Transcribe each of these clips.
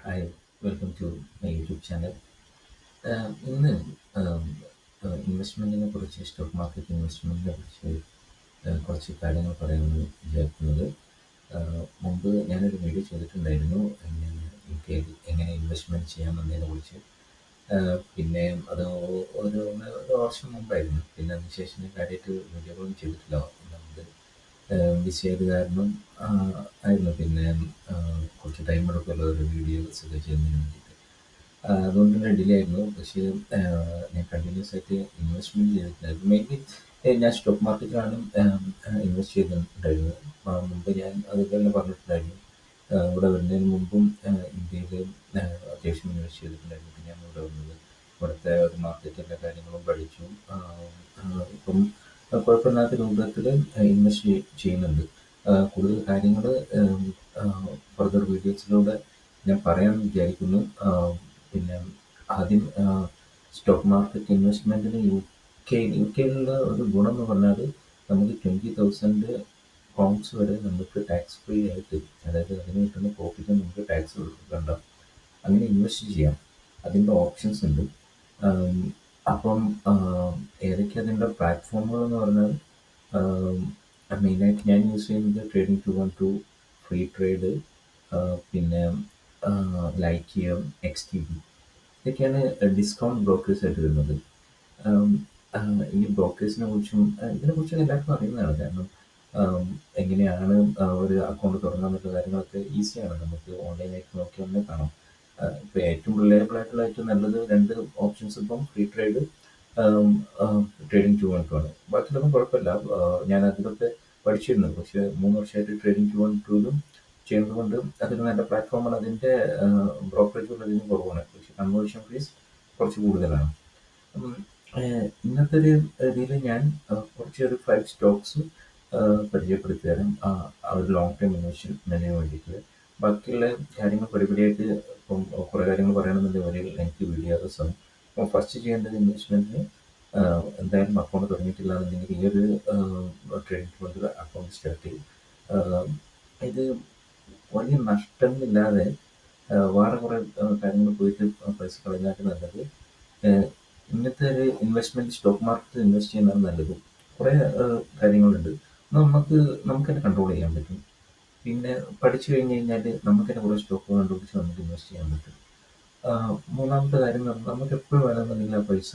Hi, welcome to my YouTube channel. ഇന്ന് ഇൻവെസ്റ്റ്മെൻറ്റിനെ കുറിച്ച് stock market ഇൻവെസ്റ്റ്മെൻറ്റിനെ കുറിച്ച് കുറച്ച് കാര്യങ്ങൾ പറയാമെന്ന് വിചാരിക്കുന്നത്. മുമ്പ് ഞാനൊരു വീഡിയോ ചെയ്തിട്ടുണ്ടായിരുന്നു എനിക്ക് എങ്ങനെ ഇൻവെസ്റ്റ്മെൻറ്റ് ചെയ്യാമെന്നതിനെ കുറിച്ച്. പിന്നെ അത് ഒരു വർഷം മുമ്പായിരുന്നു. പിന്നെ അതിന് ശേഷം ഞാൻ കാര്യമായിട്ട് വീഡിയോകളൊന്നും ചെയ്തിട്ടില്ല. ഒന്നാമത് ബിസി ആയത് കാരണം ആയിരുന്നു. പിന്നെ കുറച്ച് ടൈം എടുക്കുമല്ലോ ഒരു വീഡിയോസ് ഒക്കെ ചെയ്യുന്നതിന് വേണ്ടിയിട്ട്. അതുകൊണ്ട് തന്നെ ഡിലേ ആയിരുന്നു. പക്ഷേ ഞാൻ കണ്ടിന്യൂസ് ആയിട്ട് ഇൻവെസ്റ്റ്മെൻറ്റ് ചെയ്തിട്ടുണ്ടായിരുന്നു. മെയിൻലി ഞാൻ സ്റ്റോക്ക് മാർക്കറ്റിലാണ് ഇൻവെസ്റ്റ് ചെയ്തിട്ടുണ്ടായിരുന്നത്. മുമ്പ് ഞാൻ അതൊക്കെ തന്നെ പറഞ്ഞിട്ടുണ്ടായിരുന്നു. ഇവിടെ വരുന്നതിന് മുമ്പും ഇന്ത്യയിൽ അത്യാവശ്യം ഇൻവെസ്റ്റ് ചെയ്തിട്ടുണ്ടായിരുന്നു. പിന്നെയാണ് ഇവിടെ വന്നത്. ഇവിടുത്തെ ഒരു മാർക്കറ്റിൻ്റെ കാര്യങ്ങളും പഠിച്ചു. ഇപ്പം കുഴപ്പമില്ലാത്ത രൂപത്തിൽ ഇൻവെസ്റ്റ് ചെയ്യുന്നുണ്ട്. കൂടുതൽ കാര്യങ്ങൾ ഫർദർ വീഡിയോസിലൂടെ ഞാൻ പറയാമെന്ന് വിചാരിക്കുന്നു. പിന്നെ ആദ്യം സ്റ്റോക്ക് മാർക്കറ്റ് ഇൻവെസ്റ്റ്മെൻറ്റിന് യു കെയിലുള്ള ഒരു ഗുണം എന്ന് പറഞ്ഞാൽ നമുക്ക് 20,000 പൗണ്ട്സ് വരെ നമുക്ക് ടാക്സ് ഫ്രീ ആയിട്ട്, അതായത് അതിന് കിട്ടുന്ന പ്രോഫിറ്റ് നമുക്ക് ടാക്സ് കൊടുക്കണ്ട, അങ്ങനെ ഇൻവെസ്റ്റ് ചെയ്യാം. അതിൻ്റെ ഓപ്ഷൻസ് ഉണ്ട്. അപ്പം ഏതൊക്കെ അതിൻ്റെ പ്ലാറ്റ്ഫോമുകൾ എന്ന് പറഞ്ഞാൽ മെയിനായിട്ട് ഞാൻ യൂസ് ചെയ്യുന്നത് ട്രേഡിംഗ് 212, ഫ്രീ ട്രേഡ്, പിന്നെ ലൈറ്റ് XTB, ഇതൊക്കെയാണ് ഡിസ്കൗണ്ട് ബ്രോക്കേഴ്സ് ആയിട്ട് വരുന്നത്. ഈ ബ്രോക്കേഴ്സിനെ കുറിച്ചും ഇതിനെക്കുറിച്ചും എല്ലാവർക്കും അറിയുന്നതാണ്. കാരണം എങ്ങനെയാണ് ഒരു അക്കൗണ്ട് തുടങ്ങാമെന്നുള്ള കാര്യങ്ങളൊക്കെ ഈസിയാണ്. നമുക്ക് ഓൺലൈനായിട്ട് നോക്കി തന്നെ കാണാം. ഇപ്പോൾ ഏറ്റവും റിലയബിൾ ആയിട്ടുള്ള ഏറ്റവും നല്ലത് രണ്ട് ഓപ്ഷൻസ് ഇപ്പം ഫ്രീ ട്രേഡ്, ട്രേഡിംഗ് 212 ആണ്. ബാക്കിയുള്ളതും കുഴപ്പമില്ല. ഞാൻ അതിലൊക്കെ പഠിച്ചിരുന്നു. പക്ഷേ 3 വർഷമായിട്ട് ട്രേഡിംഗ് 212ലും ചെയ്യുന്നത് കൊണ്ട് അതൊരു നല്ല പ്ലാറ്റ്ഫോമാണ്. അതിൻ്റെ ബ്രോക്കറേജ് ഉള്ളതിനും കുറവാണ്. പക്ഷേ കൺവേർഷൻ ഫീസ് കുറച്ച് കൂടുതലാണ്. ഇന്നത്തെ ഒരു ഇതിൽ ഞാൻ കുറച്ചൊരു 5 സ്റ്റോക്സ് പരിചയപ്പെടുത്തി തരാം. ഒരു ലോങ് ടൈം ഇൻവെസ്റ്റ്മെൻറ്റിന് വേണ്ടിയിട്ട്. ബാക്കിയുള്ള കാര്യങ്ങൾ പടിപടിയായിട്ട് ഇപ്പം കുറേ കാര്യങ്ങൾ പറയണമെന്നുണ്ടെങ്കിൽ വലിയ ലെങ്ത് വീഡിയോസ് ആണ്. അപ്പം ഫസ്റ്റ് ചെയ്യേണ്ടത് ഇൻവെസ്റ്റ്മെൻറ്റിന് എന്തായാലും അക്കൗണ്ട് തുടങ്ങിയിട്ടില്ല എന്നുണ്ടെങ്കിൽ ഈ ഒരു ട്രേഡിംഗ് കൊണ്ട് അക്കൗണ്ട് സ്റ്റാർട്ട് ചെയ്യും. ഇത് വലിയ നഷ്ടങ്ങളില്ലാതെ വേറെ കുറേ കാര്യങ്ങൾ പോയിട്ട് പൈസ കളഞ്ഞാൽ നല്ലത് ഇങ്ങനത്തെ ഒരു ഇൻവെസ്റ്റ്മെൻറ്റ് സ്റ്റോക്ക് മാർക്കറ്റിൽ ഇൻവെസ്റ്റ് ചെയ്യുന്നതാണ് നല്ലത്. കുറേ കാര്യങ്ങളുണ്ട്. നമുക്ക് തന്നെ കൺട്രോൾ ചെയ്യാൻ പറ്റും. പിന്നെ പഠിച്ചു കഴിഞ്ഞ് കഴിഞ്ഞാൽ നമുക്ക് തന്നെ കുറേ സ്റ്റോക്ക് കണ്ടുപിടിച്ച് നമുക്ക് ഇൻവെസ്റ്റ് ചെയ്യാൻ പറ്റും. മൂന്നാമത്തെ കാര്യം എന്ന് പറഞ്ഞാൽ നമുക്ക് എപ്പോഴും വേണമെന്നുണ്ടെങ്കിൽ ആ പൈസ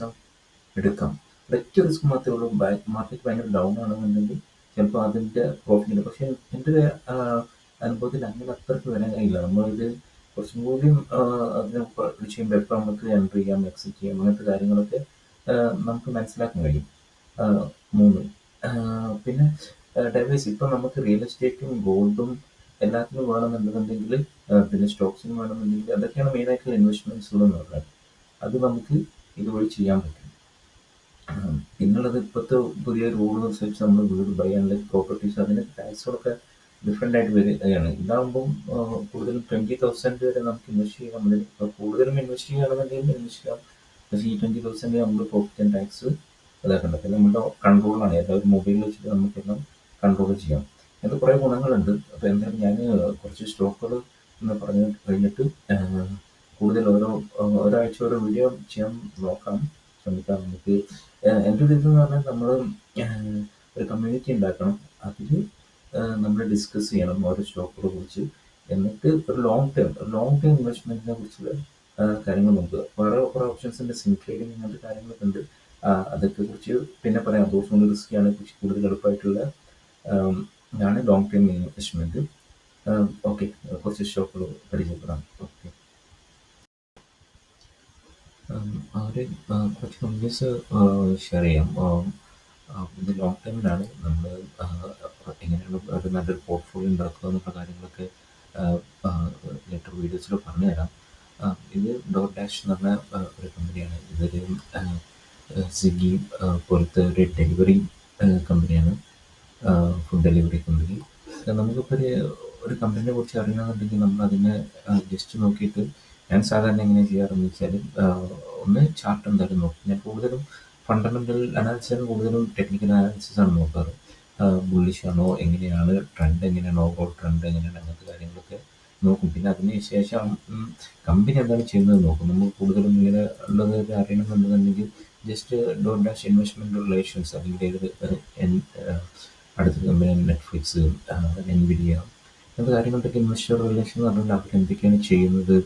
എടുക്കാം. ഒറ്റ റിസ്ക് മാത്രമേ ഉള്ളൂ. മാർക്കറ്റ് ഭയങ്കര ഡൗൺ ആണെന്നുണ്ടെങ്കിൽ ചിലപ്പോൾ അതിൻ്റെ പ്രോഫിറ്റ് ഉണ്ട്. പക്ഷേ എൻ്റെ ഒരു അനുഭവത്തിൽ അങ്ങനെ അത്രയ്ക്ക് വരാൻ കഴിയില്ല. നമ്മളിത് കുറച്ചും കൂടിയും അതിനെ പഠിച്ച് കഴിയുമ്പോൾ എപ്പോൾ നമുക്ക് എൻട്രി ചെയ്യാം, എക്സിറ്റ് ചെയ്യാം, അങ്ങനത്തെ കാര്യങ്ങളൊക്കെ നമുക്ക് മനസ്സിലാക്കാൻ കഴിയും. 3 പിന്നെ ഡൈവേഴ്സ്. ഇപ്പം നമുക്ക് റിയൽ എസ്റ്റേറ്റും ഗോൾഡും എല്ലാത്തിനും വേണമെന്നുണ്ടെന്നുണ്ടെങ്കിൽ, പിന്നെ സ്റ്റോക്സിനും വേണമെന്നുണ്ടെങ്കിൽ, അതൊക്കെയാണ് മെയിനായിട്ടുള്ള ഇൻവെസ്റ്റ്മെൻറ്റ്സുകളെന്ന് പറഞ്ഞാൽ. അത് നമുക്ക് ഇതുവഴി ചെയ്യാൻ പറ്റും. പിന്നുള്ളത് ഇപ്പോഴത്തെ പുതിയ റൂൾ അനുസരിച്ച് നമ്മൾ വീട് ബൈ ആൻഡ് ലൈക്ക് പ്രോപ്പർട്ടീസ് അതിന് ടാക്സുകളൊക്കെ ഡിഫറെൻ്റ് ആയിട്ട് വരികയാണ്. ഇതാകുമ്പം കൂടുതലും 20,000 വരെ നമുക്ക് ഇൻവെസ്റ്റ് ചെയ്യാൻ പറ്റും. ഇപ്പോൾ കൂടുതലും ഇൻവെസ്റ്റ് ചെയ്യുകയാണെന്നുണ്ടെങ്കിൽ ഇൻവെസ്റ്റ് ചെയ്യാം. പക്ഷേ ഈ 20,000 നമ്മൾ പ്രോഫിറ്റ് ആൻഡ് ടാക്സ് ഇതാക്കണ്ട. പിന്നെ നമ്മുടെ കൺട്രോളാണ്. എല്ലാവരും മൊബൈലിൽ വെച്ചിട്ട് നമുക്കെല്ലാം കൺട്രോൾ ചെയ്യാം. അത് കുറേ ഗുണങ്ങളുണ്ട്. അപ്പോൾ എന്തായാലും ഞാൻ കുറച്ച് സ്റ്റോക്കുകൾ എന്ന് പറഞ്ഞു കഴിഞ്ഞിട്ട് കൂടുതൽ ഒരാഴ്ച ഓരോ വീഡിയോ ചെയ്യാൻ നോക്കാം, ശ്രമിക്കാം. നമുക്ക് എൻ്റെ ഒരു ഇതെന്ന് പറഞ്ഞാൽ നമ്മൾ ഒരു കമ്മ്യൂണിറ്റി ഉണ്ടാക്കണം. അതിൽ നമ്മൾ ഡിസ്കസ് ചെയ്യണം ഓരോ സ്റ്റോക്കുകളെ കുറിച്ച്. എന്നിട്ട് ഒരു ലോങ് ടേം ഇൻവെസ്റ്റ്മെൻറ്റിനെ കുറിച്ചുള്ള കാര്യങ്ങൾ നോക്കുക. വേറെ കുറേ ഓപ്ഷൻസ് ഉണ്ട്. സിം ട്രേഡിങ് അങ്ങനത്തെ കാര്യങ്ങളൊക്കെ ഉണ്ട്. അതൊക്കെ കുറിച്ച് പിന്നെ പറയാം. കുറച്ചും കൂടി റിസ്ക്കിയാണ്. കുറച്ച് കൂടുതൽ എളുപ്പമായിട്ടുള്ള ഇതാണ് ലോങ് ടേം ഇൻവെസ്റ്റ്മെൻറ്റ്. ഓക്കെ, കുറച്ച് സ്റ്റോക്കുകൾ പരിചയപ്പെടാം. ഓക്കെ, അവർ കുറച്ച് കമ്പനീസ് ഷെയർ ചെയ്യാം. ഇത് ലോങ് ടൈമിലാണ് നമ്മൾ എങ്ങനെയാണ് ഒരു നല്ലൊരു പോർട്ട്ഫോളിയോ ഉണ്ടാക്കുക എന്നുള്ള കാര്യങ്ങളൊക്കെ ലേറ്റർ വീഡിയോസിൽ പറഞ്ഞുതരാം. ഇത് ഡോട്ട് ഡാഷ് എന്ന് പറഞ്ഞ ഒരു കമ്പനിയാണ്. ഇതൊരു സ്വിഗ്ഗി പോലത്തെ ഒരു ഡെലിവറി കമ്പനിയാണ്. Food delivery company. നമുക്കിപ്പോൾ ഒരു കമ്പനിയെ കുറിച്ച് അറിയണമെന്നുണ്ടെങ്കിൽ നമ്മൾ അതിനെ ജസ്റ്റ് നോക്കിയിട്ട്, ഞാൻ സാധാരണ എങ്ങനെയാണ് ചെയ്യാറെന്ന് വെച്ചാൽ ഒന്ന് ചാർട്ട് എന്തായാലും നോക്കും. ഞാൻ കൂടുതലും ഫണ്ടമെൻ്റൽ അനാലിസിസാണ് കൂടുതലും ടെക്നിക്കൽ അനാലിസിസ് ആണ് നോക്കാറ്. ബുള്ളിഷ് ആണോ, എങ്ങനെയാണ് ട്രെൻഡ്, എങ്ങനെയാണ് ഓവറോൾ ട്രെൻഡ്, എങ്ങനെയാണ് അങ്ങനത്തെ കാര്യങ്ങളൊക്കെ നോക്കും. പിന്നെ അതിന് ശേഷം കമ്പനി എന്താണ് ചെയ്യുന്നത് നോക്കും. നമ്മൾ കൂടുതലും ഇങ്ങനെ ഉള്ളത് അറിയണമെന്നുണ്ടെങ്കിൽ ജസ്റ്റ് ഡോർഡാഷ് ഇൻവെസ്റ്റ്മെൻറ്റ് റിലേഷൻസ് അല്ലെങ്കിൽ അടുത്ത കമ്പനി നെറ്റ്ഫ്ലിക്സ്, എൻവിഡിയ അങ്ങനത്തെ കാര്യങ്ങളൊക്കെ ഇൻവെസ്റ്റർ റിലേഷൻ എന്ന് പറഞ്ഞാൽ അവരെന്തൊക്കെയാണ് ചെയ്യുന്നത്,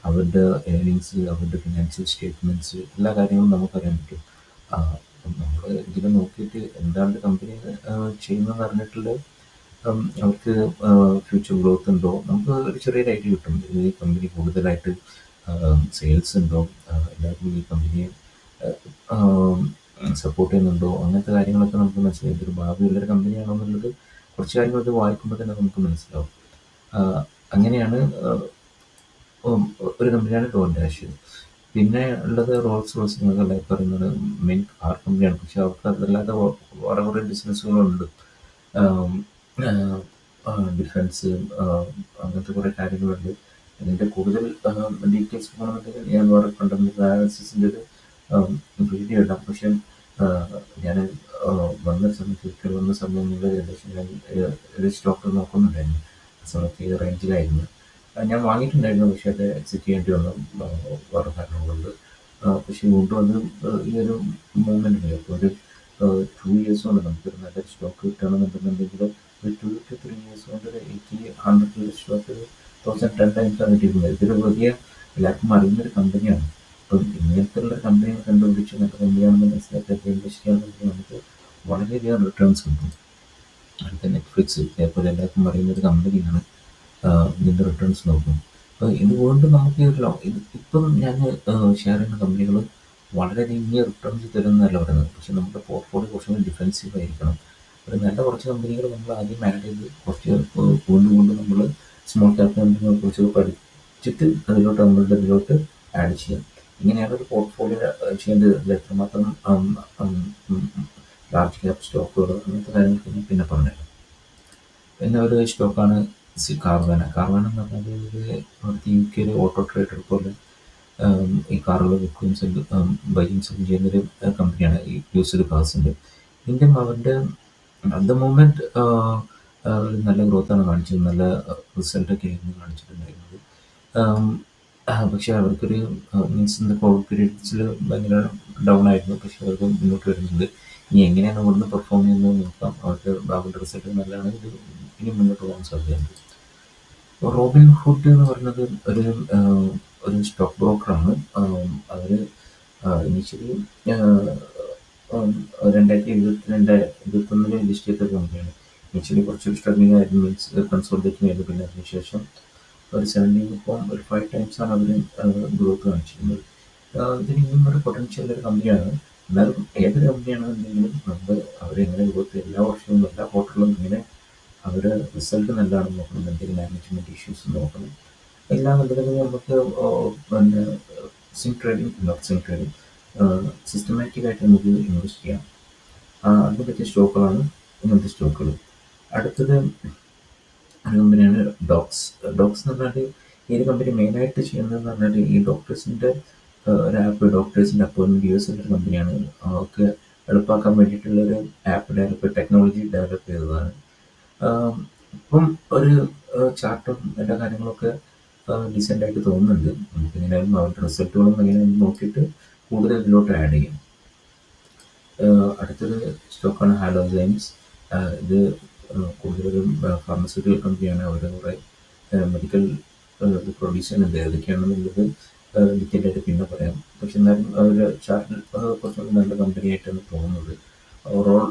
അവരുടെ ഏർണിങ്സ്, അവരുടെ ഫിനാൻഷ്യൽ സ്റ്റേറ്റ്മെൻറ്റ്സ് എല്ലാ കാര്യങ്ങളും നമുക്കറിയാൻ പറ്റും. അപ്പം നമ്മൾ ഇതിൽ നോക്കിയിട്ട് എന്താണ് കമ്പനി ചെയ്യുന്നതെന്ന് അറിഞ്ഞിട്ടുള്ള അവർക്ക് ഫ്യൂച്ചർ ഗ്രോത്ത് ഉണ്ടോ നമുക്ക് ഒരു ചെറിയൊരു ഐഡിയ കിട്ടും. ഈ കമ്പനി കൂടുതലായിട്ട് സെയിൽസ് ഉണ്ടോ, എല്ലാവർക്കും ഈ കമ്പനിയെ സപ്പോർട്ട് ചെയ്യുന്നുണ്ടോ, അങ്ങനത്തെ കാര്യങ്ങളൊക്കെ നമുക്ക് മനസ്സിലായി. ഇതൊരു ഭാവിയുള്ളൊരു കമ്പനിയാണോ എന്നുള്ളത് കുറച്ച് കാര്യങ്ങളൊക്കെ വായിക്കുമ്പോൾ തന്നെ നമുക്ക് മനസ്സിലാവും. അങ്ങനെയാണ് ഒരു കമ്പനിയാണ് ഡോർഡാഷ്. പിന്നെ ഉള്ളത് റോൾസ് റോയ്സ്, നിങ്ങൾക്ക് എല്ലാവർക്കും പറയുന്നത് മെയിൻ കാർ കമ്പനിയാണ്. പക്ഷെ അവർക്ക് അതല്ലാതെ വേറെ കുറേ ബിസിനസ്സുകളുണ്ട്. ഡിഫൻസ്, അങ്ങനത്തെ കുറേ കാര്യങ്ങളുണ്ട്. അതിൻ്റെ കൂടുതൽ ഡീറ്റെയിൽസ് പോകണമെന്നുണ്ടെങ്കിൽ ഞാൻ വേറെ ഫണ്ടമെൻ്റൽ അനാലിസിസിൻ്റെ ഒരു വീഡിയോ ഇടാം. പക്ഷേ ഞാൻ വന്ന സമയത്ത് ഇപ്പോൾ വന്ന സമയങ്ങളിൽ ഏകദേശം ഞാൻ ഒരു സ്റ്റോക്ക് നോക്കുന്നുണ്ടായിരുന്നു. ആ സമയത്ത് ഈ റേഞ്ചിലായിരുന്നു ഞാൻ വാങ്ങിയിട്ടുണ്ടായിരുന്നു. പക്ഷേ അത് എക്സിറ്റ് ചെയ്യേണ്ടി വന്നു വേറെ കാരണം കൊണ്ട്. പക്ഷേ വീണ്ടും അത് ഈ ഒരു മൂവ്മെൻറ്റ് ഉണ്ട്. അപ്പോൾ ഒരു 2 ഇയേഴ്സ് കൊണ്ട് നമുക്കൊരു നല്ലൊരു സ്റ്റോക്ക് കിട്ടുകയാണെന്നുണ്ടെന്നുണ്ടെങ്കിൽ ഒരു 2 to 3 ഇയേഴ്സ് കൊണ്ട് ഒരു 80-100 സ്റ്റോക്ക് 1010 ടൈംസാണ് കിട്ടിയിരുന്നത്. ഇതൊരു വലിയ എല്ലാവർക്കും അറിയുന്നൊരു കമ്പനിയാണ്. അപ്പം ഇങ്ങനത്തെ ഉള്ള കമ്പനികൾ കണ്ടുപിടിച്ച് നല്ല കമ്പനിയാണെന്ന് മനസ്സിലാക്കിയിട്ട് ഇൻവെസ്റ്റ് ചെയ്യാന്നുണ്ടെങ്കിൽ നമുക്ക് വളരെയധികം റിട്ടേൺസ് കിട്ടും. അടുത്ത നെറ്റ്ഫ്ലിക്സ് ഇതേപോലെ എല്ലാവർക്കും അറിയുന്നൊരു കമ്പനിയാണ്. ഇതിൻ്റെ റിട്ടേൺസ് നോക്കും. അപ്പോൾ ഇതുകൊണ്ട് നമുക്ക് ഇപ്പം ഞാൻ ഷെയർ ചെയ്യുന്ന കമ്പനികൾ വളരെയധികം ഈ റിട്ടേൺസ് തരുന്നതല്ല പറയുന്നത്. പക്ഷേ നമ്മുടെ പോർട്ട്ഫോളിയോ കുറച്ചും കൂടി ഡിഫെൻസീവ് ആയിരിക്കണം. ഒരു നല്ല കുറച്ച് കമ്പനികൾ നമ്മൾ ആദ്യം ആഡ് ചെയ്ത് കുറച്ച് വീണ്ടും വീണ്ടും നമ്മൾ സ്മോൾ ക്യാപ് കമ്പനികളെ കുറിച്ച് പഠിച്ചിട്ട് നമ്മളുടെ ഇതിലോട്ട് ആഡ് ചെയ്യാം. ഇങ്ങനെയാണ് ഒരു പോർട്ട്ഫോളിയോ ചെയ്യേണ്ടത്. എത്രമാത്രം ലാർജ് ക്യാപ് സ്റ്റോക്കുകൾ അങ്ങനത്തെ കാര്യങ്ങൾക്ക് ഞാൻ പിന്നെ പറഞ്ഞുതരാം. പിന്നെ ഒരു സ്റ്റോക്കാണ് കാർവാന. കാർവാന എന്ന് പറഞ്ഞാൽ അവിടുത്തെ UK ഓട്ടോ ട്രേഡർ പോലെ ഈ കാറുകൾ വിൽക്കുകയും ബൈയും സെല്ലും ചെയ്യുന്നൊരു കമ്പനിയാണ് ഈ യൂസ്ഡ് കാർസിൻ്റെ. ഇന്ത്യൻ അവരുടെ അറ്റ് ദ മൂമെൻറ്റ് നല്ല ഗ്രോത്താണ് കാണിച്ചത്, നല്ല റിസൾട്ടൊക്കെ ആയിരുന്നു കാണിച്ചിട്ടുണ്ടായിരുന്നത്. പക്ഷേ അവർക്കൊരു മീൻസ് ഇന്ന് കോവിഡ് പീരീഡ്സിൽ ഭയങ്കര ഡൗൺ ആയിരുന്നു. പക്ഷേ അവർക്ക് മുന്നോട്ട് വരുന്നുണ്ട്. ഇനി എങ്ങനെയാണ് ഇവിടുന്ന് പെർഫോം ചെയ്യുന്നത് നോക്കാം. അവർക്ക് ഭാവിയുടെ റിസൾട്ട് നല്ലതാണെങ്കിൽ ഇനി മുന്നോട്ട് പോകാൻ സാധ്യതയുണ്ട്. റോബിൻ ഹുഡ് എന്ന് പറയുന്നത് ഒരു സ്റ്റോക്ക് ബ്രോക്കറാണ്. അവർ ഇനീഷ്യലി 2021 രജിസ്റ്റർ ചെയ്ത കമ്പനിയാണ്. ഇനീഷ്യലി കുറച്ചൊരു സ്ട്രഗ്ലിംഗ് ആയിരുന്നു, മീൻസ് കൺസോൾട്ടേറ്റിംഗ് ആയിരുന്നു. പിന്നെ അതിനുശേഷം ഒരു 5 ടൈംസാണ് അവർ ഗ്രോത്ത് കാണിച്ചിരുന്നത്. ഇതിന് ഇനിയും ഒരു പൊട്ടൻഷ്യൽ ഒരു കമ്പനിയാണ്. എന്നാലും ഏതൊരു കമ്പനിയാണെന്നുണ്ടെങ്കിലും നമ്മൾ അവരെങ്ങനെ ഗ്രോത്ത് എല്ലാ വർഷവും എല്ലാ ക്വാർട്ടറിലും ഇങ്ങനെ അവരുടെ റിസൾട്ട് നല്ലതാണെന്ന് നോക്കണം. എന്തെങ്കിലും മാനേജ്മെൻറ്റ് ഇഷ്യൂസ് നോക്കണം. എല്ലാം നല്ലതെങ്കിൽ നമുക്ക് പിന്നെ സിസ്റ്റമാറ്റിക് ആയിട്ട് നമുക്ക് ഇൻവെസ്റ്റ് ചെയ്യാം. അതിനെ പറ്റിയ സ്റ്റോക്കുകളാണ് ഇങ്ങനത്തെ സ്റ്റോക്കുകൾ. അടുത്തത് ഒരു കമ്പനിയാണ് ഡോക്സ്. ഡോക്സ് എന്ന് പറഞ്ഞാൽ ഈ ഒരു കമ്പനി മെയിനായിട്ട് ചെയ്യുന്നതെന്ന് പറഞ്ഞാൽ ഈ ഡോക്ടേഴ്സിൻ്റെ ഒരു ആപ്പ്, ഡോക്ടേഴ്സിൻ്റെ അപ്പോയിൻമെൻറ്റ് യൂസ് ചെയ്യുന്ന ഒരു കമ്പനിയാണ്. അവർക്ക് എളുപ്പമാക്കാൻ വേണ്ടിയിട്ടുള്ളൊരു ആപ്പ് ടെക്നോളജി ഡെവലപ്പ് ചെയ്തതാണ്. ഇപ്പം ഒരു ചാർട്ടും എല്ലാ കാര്യങ്ങളൊക്കെ ഡീസൻ്റായിട്ട് തോന്നുന്നുണ്ട്. നമുക്കെങ്ങനെയായാലും അവരുടെ റിസൾട്ടുകളും എങ്ങനെയാണെന്ന് നോക്കിയിട്ട് കൂടുതൽ ഇതിലോട്ട് ആഡ് ചെയ്യും. അടുത്തൊരു സ്റ്റോക്കാണ് ഹാലോസൈൻസ്. ഇത് കൂടുതലും ഫാർമസ്യൂട്ടിക്കൽ കമ്പനിയാണ്. അവർ കുറേ മെഡിക്കൽ പ്രൊഡ്യൂസ് ചെയ്യുന്നുണ്ട്. ഏതൊക്കെയാണെന്നുള്ളത് ഡീറ്റെയിലായിട്ട് പിന്നെ പറയാം. പക്ഷെ എന്നാലും അവർ ചാർട്ടിൽ കുറച്ചുകൂടി നല്ല കമ്പനിയായിട്ടാണ് തോന്നുന്നത്. ഓവറോൾ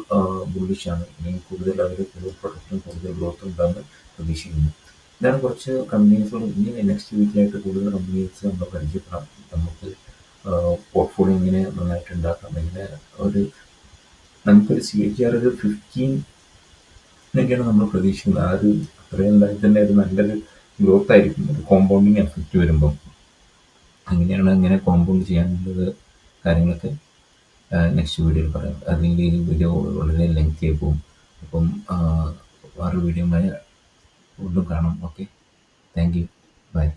ബുള്ളിഷാണ്. ഇനി കൂടുതൽ അവർ കൂടുതൽ പ്രൊഡക്റ്റും കൂടുതൽ ഗ്രോത്തും ഉണ്ടാകുന്ന പ്രതീക്ഷിക്കുന്നു. ഇതാണ് കുറച്ച് കമ്പനീസുകൾ. ഇനി നെക്സ്റ്റ് വീക്കിലായിട്ട് കൂടുതൽ കമ്പനീസ് നമ്മൾ പരിചയപ്പെടാം. നമുക്ക് പോർട്ട്ഫോളിയോ എങ്ങനെ നന്നായിട്ട് ഉണ്ടാക്കാം, എങ്ങനെ നമുക്കൊരു CAGR ഒരു 15 നമ്മൾ പ്രതീക്ഷിക്കുന്നത്. ആ ഒരു അത്രയും ഉണ്ടായിട്ട് തന്നെ ഒരു നല്ലൊരു ഗ്രോത്ത് ആയിരിക്കും. ഒരു കോമ്പൗണ്ടിങ് എഫക്റ്റ് വരുമ്പം അങ്ങനെയാണ് എങ്ങനെ കോമ്പൗണ്ട് ചെയ്യാനുള്ളത് കാര്യങ്ങളൊക്കെ നെക്സ്റ്റ് വീഡിയോയിൽ പറയാം. അല്ലെങ്കിൽ ഈ വീഡിയോ വളരെ ലെങ്തി ആയി പോകും. അപ്പം വേറെ വീഡിയോ വീണ്ടും കാണാം. Okay, thank you, by.